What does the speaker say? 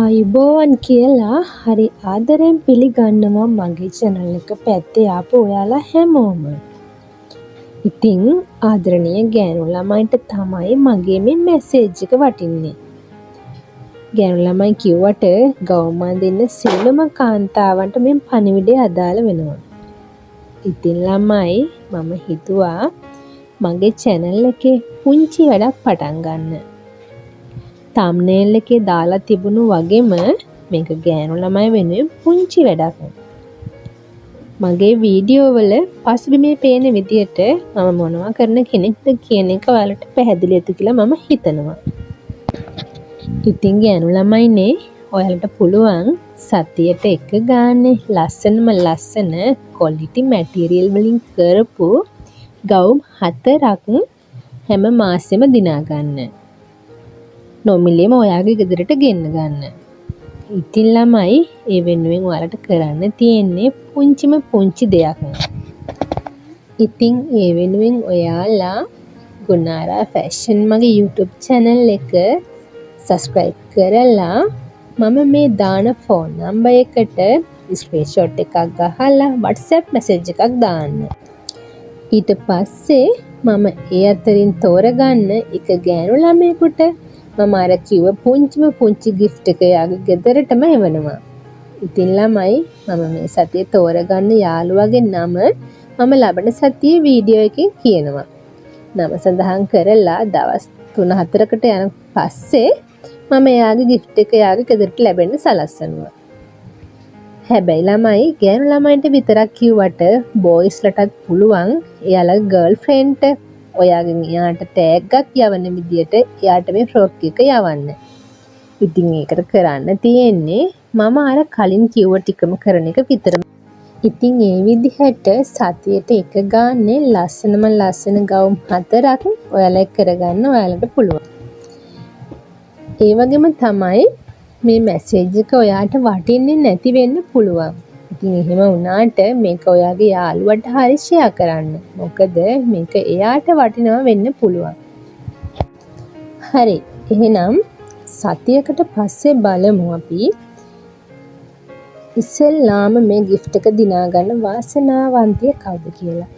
ආයුබෝවන් කියලා හරි ආදරෙන් පිළිගන්නවා මගේ channel එක පැත්තේ ආපු ඔයාලා හැමෝම. ඉතින් ආදරණීය ගෑනු ළමයින්ට තමයි මගේ මේ මැසේජ් එක වටින්නේ. ගෑනු ළමයි කිව්වට ගවුම් අඳින්න සියලුම කාන්තාවන්ට මේ පණිවිඩය අදාළ වෙනවා. ඉතින් ළමයි මම හිතුවා මගේ channel එකේ පුංචි වැඩක් පටන් ගන්න. thumbnail එකේ දාලා තිබුණු වගේම මේක ගෑනු ළමයි වෙනුවෙන් පුංචි වැඩක්. මගේ වීඩියෝ වල පසුබිමේ පේන විදියට මම මොනවා කරන කෙනෙක්ද කියන එක ඔයාලට පැහැදිලි ඇති කියලා මම හිතනවා. ඉතින් ගෑනු ළමයිනේ ඔයාලට පුළුවන් සතියට එක ගානේ ලස්සනම ලස්සන quality material වලින් කරපු ගවුම් 4ක් හැම මාසෙම දිනා ගන්න. නොමිලේම ඔයාගේ ගෙදරට ගෙන්න ගන්න. ඉතින් ළමයි ඒ වෙනුවෙන් ඔයාලට කරන්න තියෙන්නේ පුංචිම පුංචි දෙයක්. ඉතින් ඒ වෙනුවෙන් ඔයාලා ගුණාරා ෆැෂන් මගේ YouTube channel එක subscribe කරලා මම මේ දාන phone number එකට screenshot එකක් ගහලා WhatsApp message එකක් දාන්න. ඊට පස්සේ මම ඒ අතරින් තෝරගන්න එක ගෑනු ළමයෙකුට මම අර කිව්ව පුංචිම පුංචි gift එක යාගේ ගෙදරටම එවනවා. ඉතින් ළමයි මම මේ සතියේ තෝරගන්න යාළුවාගේ නම මම ලබන සතියේ වීඩියෝ එකෙන් කියනවා. නම සඳහන් කරලා දවස් 3-4කට යන පස්සේ මම එයාගේ gift එක යාගේ ගෙදරට ලැබෙන්න සලස්වනවා. හැබැයි ළමයි ගෑනු ළමයින්ට විතරක් කිව්වට බොයිස්ලටත් පුළුවන් එයාලගේ ගර්ල්ෆ්‍රෙන්ඩ්ට ඔයාගෙන් එයාට ටැග් එකක් යවන විදියට එයාට මේ ෆ්‍රොක් එක යවන්න. ඉතින් ඒකට කරන්න තියෙන්නේ මම අර කලින් කිව්ව ටිකම කරන එක විතරයි. ඉතින් ඒ විදිහට සතියට එක ගානේ ලස්සනම ලස්සන ගවුම් 4ක් ඔයාලා කරගන්න ඔයාලට පුළුවන්. ඒ වගේම තමයි මේ මැසේජ් එක ඔයාට වටින්නේ නැති වෙන්න පුළුවන්. ඉතින් එහෙම වුණාට මේක ඔයාගේ යාළුවට හරි ෂෙයා කරන්න. මොකද මේක එයාට වටිනවා වෙන්න පුළුවන්. හරි. එහෙනම් සතියකට පස්සේ බලමු අපි ඉස්සෙල්ලාම මේ gift එක දිනා ගන්න වාසනාවන්තය කවුද කියලා.